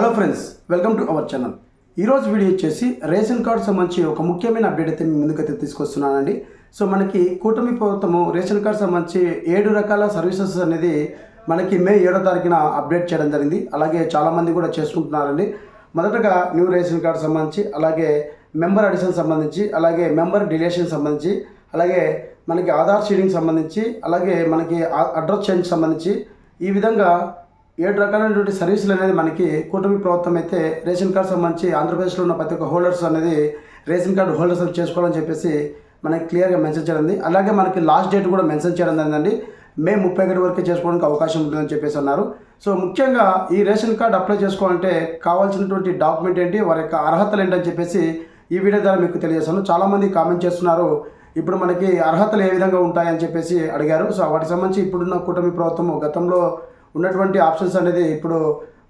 Hello friends, welcome to our channel. ఈరోజు video వచ్చేసి ration card సంబంధించి ఒక ముఖ్యమైన అప్డేట్ అయితే మీ ముందుకైతే తీసుకొస్తున్నానండి. సో మనకి కూటమి ప్రభుత్వము రేషన్ కార్డు సంబంధించి 7 రకాల సర్వీసెస్ అనేది మనకి మే 7వ తారీఖున అప్డేట్ చేయడం జరిగింది. అలాగే చాలామంది కూడా చేసుకుంటున్నారండి. మొదటగా న్యూ రేషన్ కార్డు సంబంధించి, అలాగే మెంబర్ అడిషన్ సంబంధించి, అలాగే మెంబర్ డిలేషన్ సంబంధించి, అలాగే మనకి ఆధార్ షీడింగ్ సంబంధించి, అలాగే మనకి అడ్రస్ చేంజ్ సంబంధించి ఈ విధంగా 7 రకాలైనటువంటి సర్వీసులు అనేది మనకి కూటమి ప్రభుత్వం అయితే రేషన్ కార్డు సంబంధించి ఆంధ్రప్రదేశ్లో ఉన్న ప్రతి ఒక్క హోల్డర్స్ అనేది రేషన్ కార్డు హోల్డర్స్ చేసుకోవాలని చెప్పేసి మనకి క్లియర్గా మెన్షన్ చేయడం. అలాగే మనకి లాస్ట్ డేట్ కూడా మెన్షన్ చేయడం జరిగిందండి. మే 31 వరకే చేసుకోవడానికి అవకాశం ఉంటుందని చెప్పేసి అన్నారు. సో ముఖ్యంగా ఈ రేషన్ కార్డు అప్లై చేసుకోవాలంటే కావాల్సినటువంటి డాక్యుమెంట్ ఏంటి, వారి యొక్క అర్హతలు ఏంటని చెప్పేసి ఈ వీడియో ద్వారా మీకు తెలియజేస్తాను. చాలామంది కామెంట్ చేస్తున్నారు, ఇప్పుడు మనకి అర్హతలు ఏ విధంగా ఉంటాయని చెప్పేసి అడిగారు. సో వాటికి సంబంధించి ఇప్పుడున్న కూటమి ప్రభుత్వం గతంలో ఉన్నటువంటి ఆప్షన్స్ అనేది ఇప్పుడు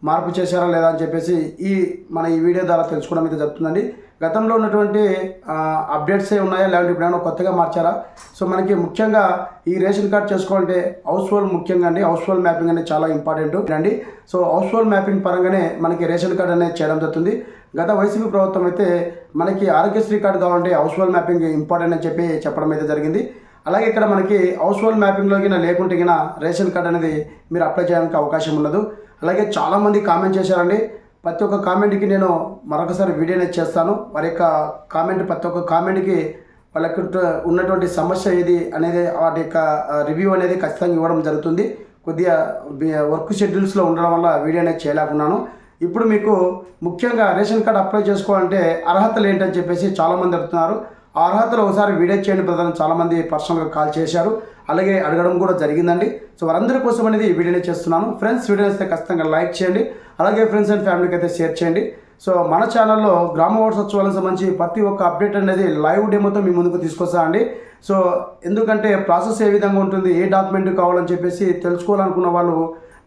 మార్పు చేశారా లేదా అని చెప్పేసి ఈ వీడియో ద్వారా తెలుసుకోవడం అయితే జరుగుతుందండి. గతంలో ఉన్నటువంటి అప్డేట్స్ ఉన్నాయా, లేదంటే ఇప్పుడు ఏమైనా కొత్తగా మార్చారా? సో మనకి ముఖ్యంగా ఈ రేషన్ కార్డ్ చేసుకోవాలంటే హౌస్ హోల్డ్ ముఖ్యంగా అండి, హౌస్ హోల్డ్ మ్యాపింగ్ అనేది చాలా ఇంపార్టెంట్ అండి. సో హౌస్ హోల్డ్ మ్యాపింగ్ పరంగానే మనకి రేషన్ కార్డ్ అనేది చేయడం జరుగుతుంది. గత వైసీపీ ప్రభుత్వం అయితే మనకి ఆరోగ్యశ్రీ కార్డు కావాలంటే హౌస్ హోల్డ్ మ్యాపింగ్ ఇంపార్టెంట్ అని చెప్పడం అయితే జరిగింది. అలాగే ఇక్కడ మనకి హౌస్ హోల్డ్ మ్యాపింగ్లోకి లేకుంటే రేషన్ కార్డ్ అనేది మీరు అప్లై చేయడానికి అవకాశం ఉండదు. అలాగే చాలామంది కామెంట్ చేశారండి. ప్రతి ఒక్క కామెంట్కి నేను మరొకసారి వీడియో అనేది చేస్తాను. వారి యొక్క కామెంట్, ప్రతి ఒక్క కామెంట్కి వాళ్ళకి ఉన్నటువంటి సమస్య ఏది అనేది వాటి యొక్క రివ్యూ అనేది ఖచ్చితంగా ఇవ్వడం జరుగుతుంది. కొద్దిగా వర్క్ షెడ్యూల్స్లో ఉండడం వల్ల వీడియో అనేది చేయలేకున్నాను. ఇప్పుడు మీకు ముఖ్యంగా రేషన్ కార్డు అప్లై చేసుకోవాలంటే అర్హతలు ఏంటని చెప్పేసి చాలామంది అడుగుతున్నారు. ఆ అర్హతలు ఒకసారి వీడియో చేయండి బ్రదర్, చాలామంది పర్సనల్గా కాల్ చేశారు, అలాగే అడగడం కూడా జరిగిందండి. సో వారందరి కోసం అనేది ఈ వీడియోని చేస్తున్నాను. ఫ్రెండ్స్, వీడియో అయితే ఖచ్చితంగా లైక్ చేయండి, అలాగే ఫ్రెండ్స్ అండ్ ఫ్యామిలీకి అయితే షేర్ చేయండి. సో మన ఛానల్లో గ్రామ వార్డు సచివాలయం సంబంధించి ప్రతి ఒక్క అప్డేట్ అనేది లైవ్ డెమోతో మీ ముందుకు తీసుకొస్తా అండి. సో ఎందుకంటే ప్రాసెస్ ఏ విధంగా ఉంటుంది, ఏ డాక్యుమెంట్ కావాలని చెప్పేసి తెలుసుకోవాలనుకున్న వాళ్ళు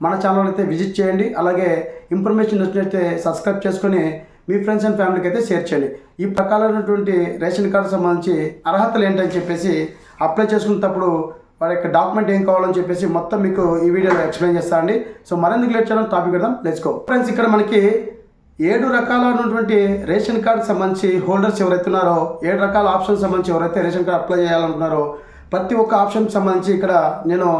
మన ఛానల్ అయితే విజిట్ చేయండి. అలాగే ఇన్ఫర్మేషన్ వచ్చినట్లయితే సబ్స్క్రైబ్ చేసుకొని మీ ఫ్రెండ్స్ అండ్ ఫ్యామిలీకి అయితే షేర్ చేయండి. ఈ ప్రకారమైనటువంటి రేషన్ కార్డు సంబంధించి అర్హతలు ఏంటని చెప్పేసి అప్లై చేసుకున్నప్పుడు వారి యొక్క డాక్యుమెంట్ ఏం కావాలని చెప్పేసి మొత్తం మీకు ఈ వీడియోలో ఎక్స్ప్లెయిన్ చేస్తానండి. సో మరెందుకు లేట్ చేయడం, టాపిక్ పెడదాం, లెట్స్ గో. ఫ్రెండ్స్, ఇక్కడ మనకి 7 రకాలైనటువంటి రేషన్ కార్డు సంబంధించి హోల్డర్స్ ఎవరైతే ఉన్నారో, 7 రకాల ఆప్షన్ సంబంధించి ఎవరైతే రేషన్ కార్డు అప్లై చేయాలనుకున్నారో ప్రతి ఒక్క ఆప్షన్ సంబంధించి ఇక్కడ నేను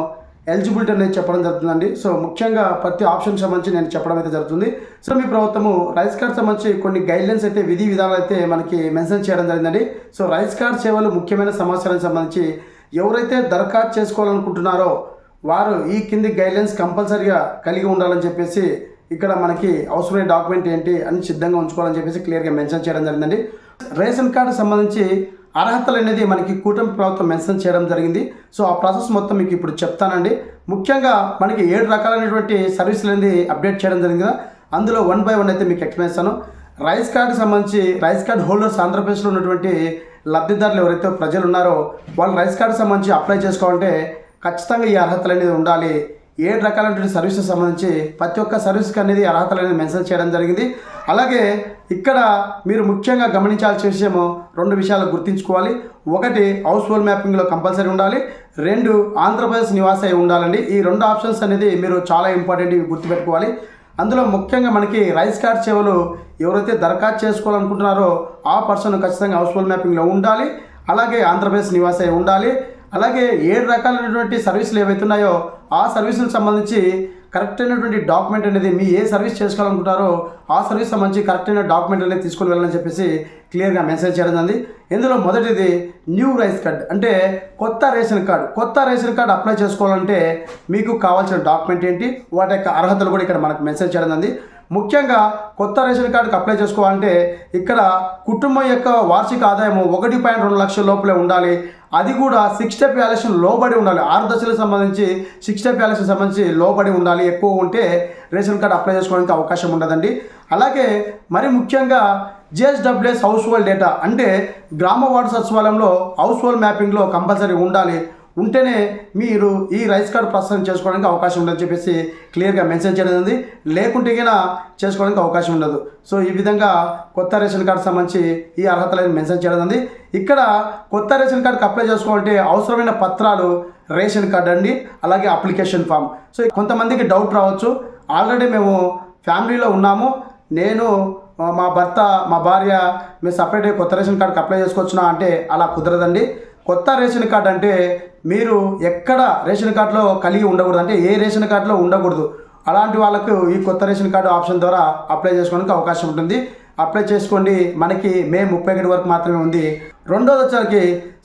ఎలిజిబిలిటీ అనేది చెప్పడం జరుగుతుందండి. సో ముఖ్యంగా ప్రతి ఆప్షన్ సంబంధించి నేను చెప్పడం అయితే జరుగుతుంది. సో మీ ప్రభుత్వము రైస్ కార్డ్ సంబంధించి కొన్ని గైడ్లైన్స్ అయితే, విధి విధానాలు అయితే మనకి మెన్షన్ చేయడం జరిగిందండి. సో రైస్ కార్డ్ సేవలు ముఖ్యమైన సమాచారానికి సంబంధించి ఎవరైతే దరఖాస్తు చేసుకోవాలనుకుంటున్నారో వారు ఈ కింది గైడ్లైన్స్ కంపల్సరీగా కలిగి ఉండాలని చెప్పేసి ఇక్కడ మనకి అవసరమైన డాక్యుమెంట్ ఏంటి అని సిద్ధంగా ఉంచుకోవాలని చెప్పేసి క్లియర్గా మెన్షన్ చేయడం జరిగిందండి. రేషన్ కార్డు సంబంధించి అర్హతలు అనేది మనకి కూటమి ప్రభుత్వం మెన్షన్ చేయడం జరిగింది. సో ఆ ప్రాసెస్ మొత్తం మీకు ఇప్పుడు చెప్తానండి. ముఖ్యంగా మనకి 7 రకాలైనటువంటి సర్వీసులు అనేది అప్డేట్ చేయడం జరిగింది కదా, అందులో 1 by 1 అయితే మీకు ఎక్స్ప్లెయిన్ చేస్తాను. రైస్ కార్డు సంబంధించి రైస్ కార్డు హోల్డర్స్ ఆంధ్రప్రదేశ్లో ఉన్నటువంటి లబ్ధిదారులు ఎవరైతే ప్రజలు ఉన్నారో వాళ్ళు రైస్ కార్డు సంబంధించి అప్లై చేసుకోవాలంటే ఖచ్చితంగా ఈ అర్హతలు అనేది ఉండాలి. 7 రకాలైనటువంటి సర్వీసెస్ సంబంధించి ప్రతి ఒక్క సర్వీస్కి అనేది అర్హతలు అనేది మెన్షన్ చేయడం జరిగింది. అలాగే ఇక్కడ మీరు ముఖ్యంగా గమనించాల్సిన విషయము 2 విషయాలు గుర్తుంచుకోవాలి. 1 హౌస్ హోల్డ్ మ్యాపింగ్లో కంపల్సరీ ఉండాలి, 2 ఆంధ్రప్రదేశ్ నివాస ఉండాలండి. ఈ 2 ఆప్షన్స్ అనేది మీరు చాలా ఇంపార్టెంట్, ఇవి గుర్తుపెట్టుకోవాలి. అందులో ముఖ్యంగా మనకి రైస్ కార్డ్ సేవలు ఎవరైతే దరఖాస్తు చేసుకోవాలనుకుంటున్నారో ఆ పర్సన్ ఖచ్చితంగా హౌస్ హోల్డ్ మ్యాపింగ్లో ఉండాలి, అలాగే ఆంధ్రప్రదేశ్ నివాస ఉండాలి. అలాగే 7 రకాలైనటువంటి సర్వీసులు ఏవైతే ఉన్నాయో ఆ సర్వీసులకు సంబంధించి కరెక్ట్ అయినటువంటి డాక్యుమెంట్ అనేది మీ ఏ సర్వీస్ చేసుకోవాలనుకుంటారో ఆ సర్వీస్ సంబంధించి కరెక్ట్ అయిన డాక్యుమెంట్ అనేది తీసుకొని వెళ్ళాలని చెప్పేసి క్లియర్గా మెన్షన్ చేయడం జరిగింది. ఇందులో మొదటిది న్యూ రైస్ కార్డ్, అంటే కొత్త రేషన్ కార్డు. కొత్త రేషన్ కార్డు అప్లై చేసుకోవాలంటే మీకు కావాల్సిన డాక్యుమెంట్ ఏంటి, వాటి యొక్క అర్హతలు కూడా ఇక్కడ మనకు మెన్షన్ చేయడం జరిగింది. ముఖ్యంగా కొత్త రేషన్ కార్డుకి అప్లై చేసుకోవాలంటే ఇక్కడ కుటుంబం యొక్క వార్షిక ఆదాయము 1.2 లక్షల లోపలే ఉండాలి. అది కూడా 6 step ఎలక్షన్ లోబడి ఉండాలి. 6 దశలకు సంబంధించి 6 step ఎలక్షన్ సంబంధించి లోబడి ఉండాలి. ఎక్కువ ఉంటే రేషన్ కార్డు అప్లై చేసుకోవడానికి అవకాశం ఉండదండి. అలాగే మరి ముఖ్యంగా GSWS హౌస్ హోల్డ్ డేటా, అంటే గ్రామ వార్డు సచివాలయంలో హౌస్ హోల్డ్ మ్యాపింగ్లో కంపల్సరీ ఉండాలి. ఉంటేనే మీరు ఈ రైస్ కార్డు ప్రాసెస్ చేసుకోవడానికి అవకాశం ఉండదని చెప్పేసి క్లియర్గా మెన్షన్ చేయడం ఉంది. లేకుంటే చేసుకోవడానికి అవకాశం ఉండదు. సో ఈ విధంగా కొత్త రేషన్ కార్డు సంబంధించి ఈ అర్హతలను మెన్షన్ చేయడం ఉంది. ఇక్కడ కొత్త రేషన్ కార్డుకి అప్లై చేసుకోవాలంటే అవసరమైన పత్రాలు రేషన్ కార్డు అండి, అలాగే అప్లికేషన్ ఫామ్. సో కొంతమందికి డౌట్ రావచ్చు, ఆల్రెడీ మేము ఫ్యామిలీలో ఉన్నాము, నేను మా భర్త మా భార్య మేము సపరేట్గా కొత్త రేషన్ కార్డుకి అప్లై చేసుకోవచ్చునా అంటే అలా కుదరదండి. కొత్త రేషన్ కార్డు అంటే మీరు ఎక్కడ రేషన్ కార్డులో కలిగి ఉండకూడదు, అంటే ఏ రేషన్ కార్డులో ఉండకూడదు. అలాంటి వాళ్ళకు ఈ కొత్త రేషన్ కార్డు ఆప్షన్ ద్వారా అప్లై చేసుకోవడానికి అవకాశం ఉంటుంది. అప్లై చేసుకోండి. మనకి మే 31 వరకు మాత్రమే ఉంది. రెండోది వచ్చరికి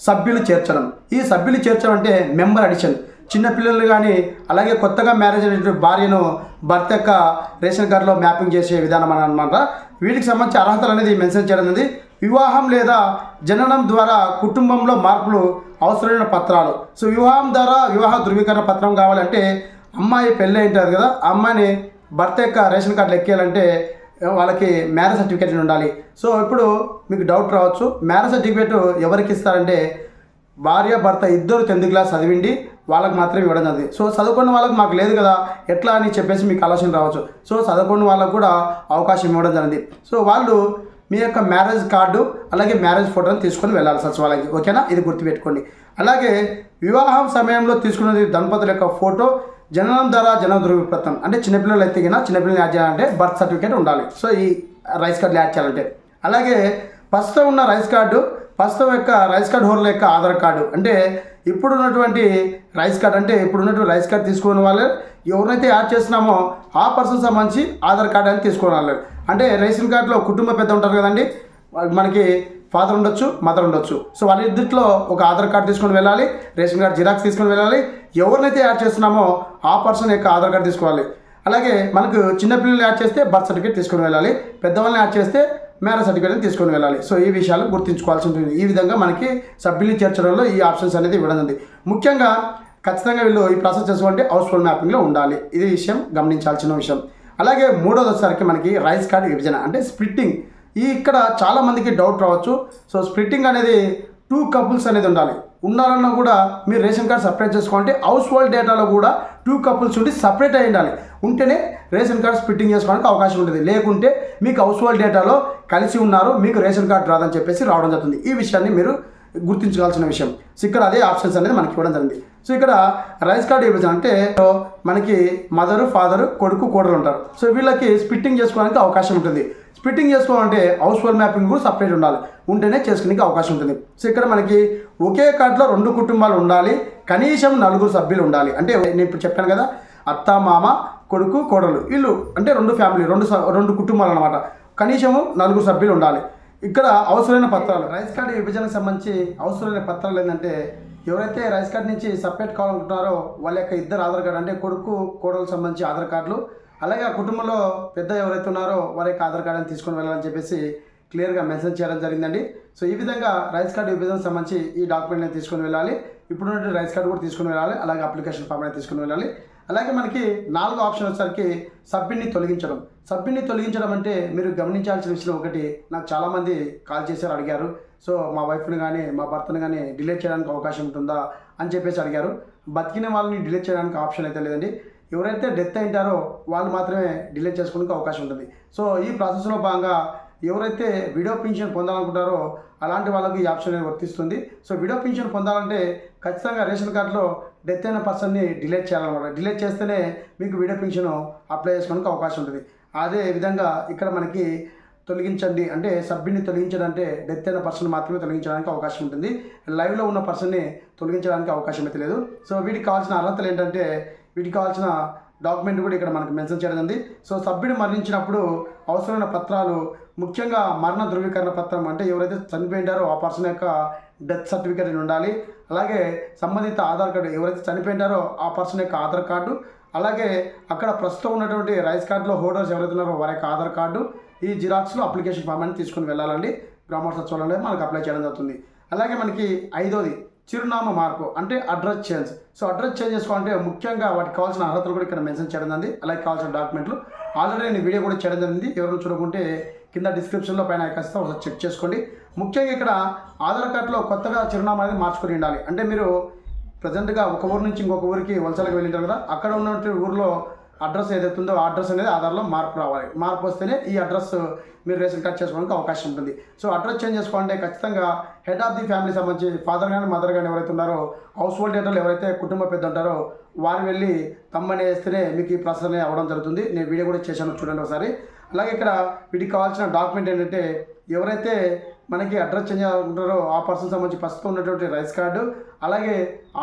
సభ్యులు చేర్చడం. ఈ సభ్యులు చేర్చడం అంటే మెంబర్ అడిషన్. చిన్నపిల్లలు కానీ అలాగే కొత్తగా మ్యారేజ్ అయిన భార్యను భర్త యొక్క రేషన్ కార్డులో మ్యాపింగ్ చేసే విధానం అని అనమాట. వీటికి సంబంధించి అర్హతలు అనేది మెన్షన్ చేయడం అనేది వివాహం లేదా జననం ద్వారా కుటుంబంలో మార్పులు అవసరమైన పత్రాలు. సో వివాహం ద్వారా వివాహ ధృవీకరణ పత్రం కావాలంటే అమ్మాయి పెళ్ళి ఉంటుంది కదా, ఆ అమ్మాయిని భర్త యొక్క రేషన్ కార్డులు ఎక్కేయాలంటే వాళ్ళకి మ్యారేజ్ సర్టిఫికేట్ ఉండాలి. సో ఇప్పుడు మీకు డౌట్ రావచ్చు, మ్యారేజ్ సర్టిఫికేట్ ఎవరికి ఇస్తారంటే భార్య భర్త ఇద్దరు 10th క్లాస్ చదివిండి వాళ్ళకి మాత్రమే ఇవ్వడం జరిగింది. సో చదువుకున్న వాళ్ళకి మాకు లేదు కదా ఎట్లా అని చెప్పేసి మీకు ఆలోచన రావచ్చు. సో చదువుకున్న వాళ్ళకు కూడా అవకాశం ఇవ్వడం జరిగింది. సో వాళ్ళు మీ యొక్క మ్యారేజ్ కార్డు అలాగే మ్యారేజ్ ఫోటోని తీసుకొని వెళ్ళాలి సచివాలయానికి. ఓకేనా, ఇది గుర్తుపెట్టుకోండి. అలాగే వివాహం సమయంలో తీసుకున్నది దంపతుల యొక్క ఫోటో, జననం ద్వారా జనన ధృవీకృతం అంటే చిన్నపిల్లలు అయితే చిన్నపిల్లలు యాడ్ చేయాలంటే బర్త్ సర్టిఫికేట్ ఉండాలి. సో ఈ రైస్ కార్డులు యాడ్ చేయాలంటే. అలాగే ప్రస్తుతం ఉన్న రైస్ కార్డు, ప్రస్తుతం యొక్క రైస్ కార్డు హోల్డర్ యొక్క ఆధార్ కార్డు. అంటే ఇప్పుడున్నటువంటి రైస్ కార్డు అంటే ఇప్పుడున్నటువంటి రైస్ కార్డు తీసుకునే వాళ్ళు ఎవరినైతే యాడ్ చేస్తున్నామో ఆ పర్సన్ సంబంధించి ఆధార్ కార్డు అని తీసుకోవాలి. అంటే రేషన్ కార్డులో కుటుంబ పెద్ద ఉంటారు కదండి, మనకి ఫాదర్ ఉండొచ్చు, మదర్ ఉండొచ్చు. సో వాళ్ళిద్దరిలో ఒక ఆధార్ కార్డు తీసుకొని వెళ్ళాలి, రేషన్ కార్డు జిరాక్స్ తీసుకొని వెళ్ళాలి. ఎవరినైతే యాడ్ చేస్తున్నామో ఆ పర్సన్ యొక్క ఆధార్ కార్డు తీసుకోవాలి. అలాగే మనకు చిన్నపిల్లలు యాడ్ చేస్తే బర్త్ సర్టిఫికేట్ తీసుకొని వెళ్ళాలి, పెద్దవాళ్ళని యాడ్ చేస్తే మ్యారేజ్ సర్టిఫికేట్ తీసుకొని వెళ్ళాలి. సో ఈ విషయాలు గుర్తుంచుకోవాల్సి ఉంటుంది. ఈ విధంగా మనకి సభ్యుల్ని చేర్చడంలో ఈ ఆప్షన్స్ అనేది ఇవ్వడం ఉంది. ముఖ్యంగా ఖచ్చితంగా వీళ్ళు ఈ ప్రాసెస్ చేసుకోవాలంటే హౌస్ హోల్డ్ మ్యాపింగ్లో ఉండాలి. ఇది విషయం గమనించాల్సిన విషయం. అలాగే మూడోది వచ్చేసరికి మనకి రైస్ కార్డు విభజన అంటే స్ప్లిట్టింగ్. ఇక్కడ చాలామందికి డౌట్ రావచ్చు. సో స్ప్లిట్టింగ్ అనేది 2 couples అనేది ఉండాలన్నా కూడా మీరు రేషన్ కార్డు సపరేట్ చేసుకోవాలంటే హౌస్ హోల్డ్ డేటాలో కూడా 2 couples ఉండి సపరేట్ అయి ఉండాలి. ఉంటేనే రేషన్ కార్డు స్ప్లిట్టింగ్ చేసుకోవడానికి అవకాశం ఉంటుంది. లేకుంటే మీకు హౌస్ హోల్డ్ డేటాలో కలిసి ఉన్నారు, మీకు రేషన్ కార్డు రాదని చెప్పేసి రావడం జరుగుతుంది. ఈ విషయాన్ని మీరు గుర్తించాల్సిన విషయం. సో ఇక్కడ అదే ఆప్షన్స్ అనేది మనకి ఇవ్వడం జరిగింది. సో ఇక్కడ రైస్ కార్డు విభజన అంటే మనకి మదరు, ఫాదరు, కొడుకు, కోడలు ఉంటారు. సో వీళ్ళకి స్ప్లిట్టింగ్ చేసుకోవడానికి అవకాశం ఉంటుంది. స్ప్లిట్టింగ్ చేసుకోవాలంటే హౌస్ హోల్డ్ మ్యాపింగ్ కూడా సపరేట్ ఉండాలి, ఉంటేనే చేసుకునే అవకాశం ఉంటుంది. సో ఇక్కడ మనకి ఒకే కార్డులో 2 కుటుంబాలు ఉండాలి, కనీసం 4 సభ్యులు ఉండాలి. అంటే నేను ఇప్పుడు చెప్పాను కదా, అత్త, మామ, కొడుకు, కోడలు, వీళ్ళు అంటే 2 ఫ్యామిలీ, 2 కుటుంబాలు అనమాట. కనీసము 4 సభ్యులు ఉండాలి. ఇక్కడ అవసరమైన పత్రాలు, రైస్ కార్డు విభజనకు సంబంధించి అవసరమైన పత్రాలు ఏంటంటే ఎవరైతే రైస్ కార్డు నుంచి సపరేట్ కావాలనుకుంటున్నారో వాళ్ళ యొక్క ఇద్దరు ఆధార్ కార్డు అంటే కొడుకు కోడలకు సంబంధించి ఆధార్ కార్డులు, అలాగే ఆ కుటుంబంలో పెద్ద ఎవరైతే ఉన్నారో వారి యొక్క ఆధార్ కార్డుని తీసుకొని వెళ్ళాలని చెప్పేసి క్లియర్గా మెన్షన్ చేయడం జరిగిందండి. సో ఈ విధంగా రైస్ కార్డు విభజనకు సంబంధించి ఈ డాక్యుమెంట్ని తీసుకొని వెళ్ళాలి. ఇప్పుడున్న రైస్ కార్డు కూడా తీసుకొని వెళ్ళాలి, అలాగే అప్లికేషన్ ఫామ్ అనేది తీసుకొని వెళ్ళాలి. అలాగే మనకి 4వ ఆప్షన్ వచ్చేసరికి సభ్యుని తొలగించడం. సభ్యుని తొలగించడం అంటే మీరు గమనించాల్సిన విషయం ఒకటి, నాకు చాలామంది కాల్ చేశారు, అడిగారు. సో మా వైఫ్ని కానీ మా భర్తను కానీ డిలీట్ చేయడానికి అవకాశం ఉంటుందా అని చెప్పేసి అడిగారు. బతికిన వాళ్ళని డిలీట్ చేయడానికి ఆప్షన్ అయితే లేదండి. ఎవరైతే డెత్ అయింటారో వాళ్ళు మాత్రమే డిలీట్ చేసుకోవడానికి అవకాశం ఉంటుంది. సో ఈ ప్రాసెస్లో భాగంగా ఎవరైతే విడో పింఛన్ పొందాలనుకుంటారో అలాంటి వాళ్ళకి ఈ ఆప్షన్ అనేది వర్తిస్తుంది. సో విడో పింఛన్ పొందాలంటే ఖచ్చితంగా రేషన్ కార్డులో డెత్ అయిన పర్సన్ని డిలీట్ చేయాలన్నమాట. డిలీట్ చేస్తేనే మీకు విడో పింఛన్ అప్లై చేసుకోవడానికి అవకాశం ఉంటుంది. అదే విధంగా ఇక్కడ మనకి తొలగించండి అంటే సభ్యుని తొలగించడం అంటే డెత్ అయిన పర్సన్ మాత్రమే తొలగించడానికి అవకాశం ఉంటుంది. లైవ్లో ఉన్న పర్సన్ని తొలగించడానికి అవకాశం అయితే లేదు. సో వీటికి కావాల్సిన అర్హతలు ఏంటంటే వీటికి కావాల్సిన డాక్యుమెంట్ కూడా ఇక్కడ మనకు మెన్షన్ చేయడం ఉంది. సో సభ్యుడు మరణించినప్పుడు అవసరమైన పత్రాలు ముఖ్యంగా మరణ ధృవీకరణ పత్రం అంటే ఎవరైతే చనిపోయింటారో ఆ పర్సన్ యొక్క డెత్ సర్టిఫికేట్ ఉండాలి. అలాగే సంబంధిత ఆధార్ కార్డు, ఎవరైతే చనిపోయింటారో ఆ పర్సన్ యొక్క ఆధార్ కార్డు, అలాగే అక్కడ ప్రస్తుతం ఉన్నటువంటి రైస్ కార్డులో హోల్డర్స్ ఎవరైతే ఉన్నారో వారి యొక్క ఆధార్ కార్డు, ఈ జిరాక్స్లో అప్లికేషన్ ఫామ్ అని తీసుకుని వెళ్ళాలండి. గ్రామ సచివాలయంలో మనకు అప్లై చేయడం జరుగుతుంది. అలాగే మనకి 5వది చిరునామా మార్పు అంటే address change. So address change చేసుకోవాలంటే ముఖ్యంగా వాటికి కావాల్సిన అర్హతలు కూడా ఇక్కడ మెన్షన్ చేయడం జరిగింది. అలాగే కావాల్సిన డాక్యుమెంట్లు ఆల్రెడీ నేను వీడియో కూడా చేయడం జరిగింది. ఎవరైనా చూడకుంటే కింద డిస్క్రిప్షన్లో పైన ఐకాన్స్తో ఒకసారి చెక్ చేసుకోండి. ముఖ్యంగా ఇక్కడ ఆధార్ కార్డులో కొత్తగా చిరునామా అనేది మార్చుకొని ఉండాలి. అంటే మీరు ప్రజెంట్గా ఒక ఊరు నుంచి ఇంకొక ఊరికి వలసలకు వెళ్ళింటారు కదా, అక్కడ ఉన్నటువంటి ఊరిలో అడ్రస్ ఏదైతే ఉందో ఆ అడ్రస్ అనేది ఆధార్లో మార్పు రావాలి. మార్పు వస్తేనే ఈ అడ్రస్ మీరు రేషన్ కార్డ్ చేసుకోవడానికి అవకాశం ఉంటుంది. సో అడ్రస్ చేంజ్ చేసుకోవాలంటే ఖచ్చితంగా హెడ్ ఆఫ్ ది ఫ్యామిలీ సంబంధించి ఫాదర్ కానీ మదర్ కానీ ఎవరైతే ఉన్నారో హౌస్ హోల్డ్ డేటాలో ఎవరైతే కుటుంబ పెద్ద ఉంటారో వారు వెళ్ళి తమ్మని వేస్తేనే మీకు ఈ ప్రాసెస్ అనేది అవ్వడం జరుగుతుంది. నేను వీడియో కూడా చేశాను, చూడండి ఒకసారి. అలాగే ఇక్కడ వీటికి కావాల్సిన డాక్యుమెంట్ ఏంటంటే ఎవరైతే మనకి అడ్రస్ చేంజ్ చేసుకుంటారో ఆ పర్సన్ సంబంధించి ప్రస్తుతం ఉన్నటువంటి రైస్ కార్డు, అలాగే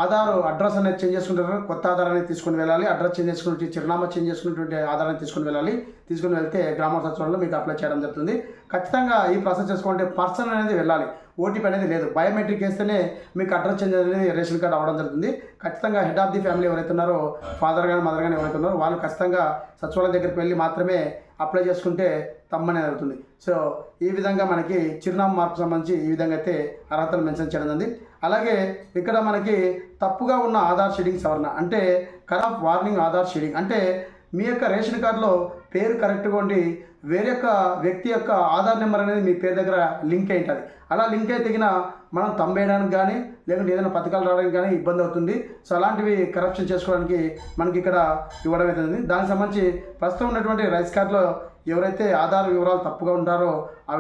ఆధార్ అడ్రస్ అనేది చేంజ్ చేసుకుంటారో కొత్త ఆధార్ అనేది తీసుకొని వెళ్ళాలి. అడ్రస్ చేంజ్ చేసుకున్నట్టు చిరునామా చేంజ్ చేసుకున్నటువంటి ఆధారాన్ని తీసుకొని వెళ్ళాలి. తీసుకొని వెళ్తే గ్రామ సచివాలయంలో మీకు అప్లై చేయడం జరుగుతుంది. ఖచ్చితంగా ఈ ప్రాసెస్ చేసుకోవాలంటే పర్సన్ అనేది వెళ్ళాలి, ఓటీపీ అనేది లేదు. బయోమెట్రిక్ వేస్తేనే మీకు అడ్రస్ చేంజ్ అనేది రేషన్ కార్డు అవ్వడం జరుగుతుంది. ఖచ్చితంగా హెడ్ ఆఫ్ ది ఫ్యామిలీ ఎవరైతే ఉన్నారో, ఫాదర్ కానీ మదర్ కానీ ఎవరైతే ఉన్నారో వాళ్ళు ఖచ్చితంగా సచివాలయం దగ్గరికి వెళ్ళి మాత్రమే అప్లై చేసుకుంటే తమ్మనే అవుతుంది. సో ఈ విధంగా మనకి చిరునామా మార్పు సంబంధించి ఈ విధంగా అయితే అర్హతలు మెన్షన్ చేయడం జరిగింది. అలాగే ఇక్కడ మనకి తప్పుగా ఉన్న ఆధార్ షీడింగ్ సవరణ, అంటే కట్ ఆఫ్ వార్నింగ్ ఆధార్ షీడింగ్, అంటే మీ యొక్క రేషన్ కార్డులో పేరు కరెక్ట్గా ఉండి వేరే యొక్క వ్యక్తి యొక్క ఆధార్ నెంబర్ అనేది మీ పేరు దగ్గర లింక్ అయి ఉంటుంది. అలా లింక్ అయితే తగిన మనం తంబేయడానికి కానీ లేకుంటే ఏదైనా పథకాలు రావడానికి కానీ ఇబ్బంది అవుతుంది. సో అలాంటివి కరప్షన్ చేసుకోవడానికి మనకి ఇక్కడ ఇవ్వడం అవుతుంది. దానికి సంబంధించి ప్రస్తుతం ఉన్నటువంటి రైస్ కార్డులో ఎవరైతే ఆధార్ వివరాలు తప్పుగా ఉంటారో ఆ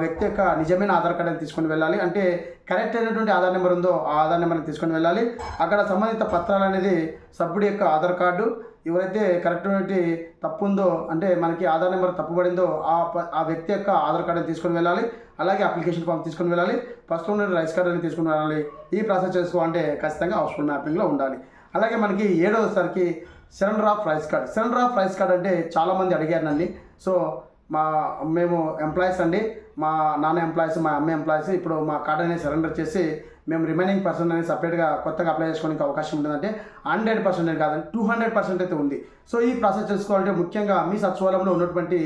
వ్యక్తి యొక్క నిజమైన ఆధార్ కార్డుని తీసుకొని వెళ్ళాలి. అంటే కరెక్ట్ అయినటువంటి ఆధార్ నెంబర్ ఉందో ఆ ఆధార్ నెంబర్ని తీసుకొని వెళ్ళాలి. అక్కడ సంబంధిత పత్రాలు అనేది సభ్యుడి యొక్క ఆధార్ కార్డు, ఎవరైతే కరెక్ట్ అయినటువంటి తప్పు ఉందో అంటే మనకి ఆధార్ నెంబర్ తప్పుపడిందో ఆ వ్యక్తి యొక్క ఆధార్ కార్డుని తీసుకొని వెళ్ళాలి. అలాగే అప్లికేషన్ ఫామ్ తీసుకొని వెళ్ళాలి. ప్రస్తుతం ఉన్న రైస్ కార్డుని తీసుకొని వెళ్ళాలి. ఈ ప్రాసెస్ చేసుకోవాలంటే ఖచ్చితంగా హౌస్ఫుల్ మ్యాపింగ్లో ఉండాలి. అలాగే మనకి 7వసారికి surrender of rice card. Surrender of rice card అంటే చాలామంది అడిగారు నన్ను. సో మేము ఎంప్లాయీస్ అండి, మా నాన్న ఎంప్లాయీస్, మా అమ్మ ఎంప్లాయీస్, ఇప్పుడు మా కార్డ్ అనేది సరెండర్ చేసి మేము రిమైనింగ్ పర్సన్ అనేది సపరేట్గా కొత్తగా అప్లై చేసుకోవడానికి అవకాశం ఉంటుందంటే 100% కాదండి, 200% అయితే ఉంది. సో ఈ ప్రాసెస్ చేసుకోవాలంటే ముఖ్యంగా మీ సచివాలయంలో ఉన్నటువంటి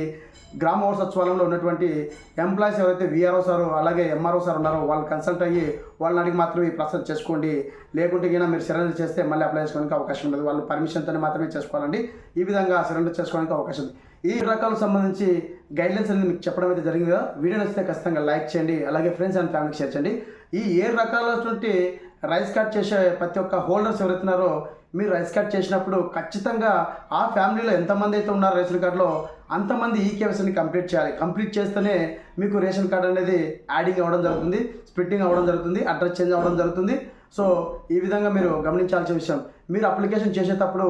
గ్రామ సచివాలయంలో ఉన్నటువంటి ఎంప్లాయీస్ ఎవరైతే విఆర్ఓ సార్ అలాగే ఎంఆర్ఓ సార్ ఉన్నారో వాళ్ళు కన్సల్ట్ అయ్యి వాళ్ళని అడిగి మాత్రమే ఈ ప్రాసెస్ చేసుకోండి. లేకుంటే కింద మీరు సరెండర్ చేస్తే మళ్ళీ అప్లై చేసుకోవడానికి అవకాశం ఉండదు. వాళ్ళు పర్మిషన్తో మాత్రమే చేసుకోవాలండి. ఈ విధంగా సరెండర్ చేసుకోవడానికి అవకాశం ఉంది. ఈ రకాలకు సంబంధించి గైడ్లైన్స్ అనేది మీకు చెప్పడం అయితే జరిగింది కదా. వీడియో నచ్చితే ఖచ్చితంగా లైక్ చేయండి, అలాగే ఫ్రెండ్స్ అండ్ ఫ్యామిలీకి షేర్ చేయండి. ఈ 7 రకాలైనటువంటి రైస్ కార్డ్ చేసే ప్రతి ఒక్క హోల్డర్స్ ఎవరైతున్నారో మీరు రైస్ కార్డ్ చేసినప్పుడు ఖచ్చితంగా ఆ ఫ్యామిలీలో ఎంతమంది అయితే ఉన్నారో రేషన్ కార్డులో అంతమంది ఈ కేవైసీని కంప్లీట్ చేయాలి. కంప్లీట్ చేస్తేనే మీకు రేషన్ కార్డు అనేది యాడింగ్ అవ్వడం జరుగుతుంది, స్ప్లిట్టింగ్ అవ్వడం జరుగుతుంది, అడ్రస్ చేంజ్ అవ్వడం జరుగుతుంది. సో ఈ విధంగా మీరు గమనించాల్సిన విషయం, మీరు అప్లికేషన్ చేసేటప్పుడు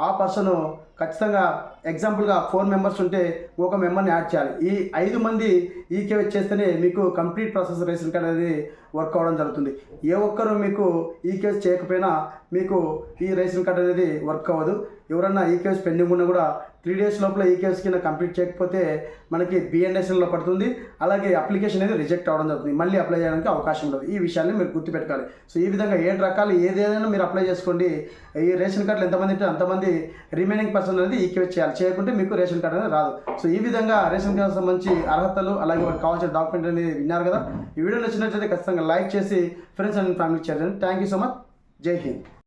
ఆ పర్సన్ ఖచ్చితంగా ఎగ్జాంపుల్గా 4 మెంబర్స్ ఉంటే ఒక మెంబర్ని యాడ్ చేయాలి. ఈ 5 మంది ఈ కేవై చేస్తేనే మీకు కంప్లీట్ ప్రాసెస్ రేషన్ కార్డ్ అనేది వర్క్ అవ్వడం జరుగుతుంది. ఏ ఒక్కరు మీకు ఈ కేసు చేయకపోయినా మీకు ఈ రేషన్ కార్డ్ అనేది వర్క్ అవ్వదు. ఎవరన్నా ఈ కేసు పెండింగ్ ఉన్నా కూడా 3 days లోపల ఈ కేసు కింద కంప్లీట్ చేయకపోతే మనకి బిఎన్ఎస్ఎన్లో పడుతుంది. అలాగే అప్లికేషన్ అనేది రిజెక్ట్ అవ్వడం జరుగుతుంది, మళ్ళీ అప్లై చేయడానికి అవకాశం ఉండదు. ఈ విషయాన్ని మీరు గుర్తుపెట్టుకోవాలి. సో ఈ విధంగా 7 రకాలు ఏదైనా మీరు అప్లై చేసుకోండి. ఈ రేషన్ కార్డులు ఎంతమంది ఉంటే అంతమంది రిమైనింగ్ పర్సన్ అనేది ఈ కేసు చేయాలి. చేయకుంటే మీకు రేషన్ కార్డు అనేది రాదు. సో ఈ విధంగా రేషన్ కార్డు సంబంధించి అర్హతలు అలాగే వారికి కావాల్సిన డాక్యుమెంట్ అనేది విన్నారు కదా. ఈ వీడియో నచ్చినట్లయితే ఖచ్చితంగా లైక్ చేసి ఫ్రెండ్స్ అండ్ ఫ్యామిలీకి షేర్ చేయండి. Thank you so much. జై హింద్.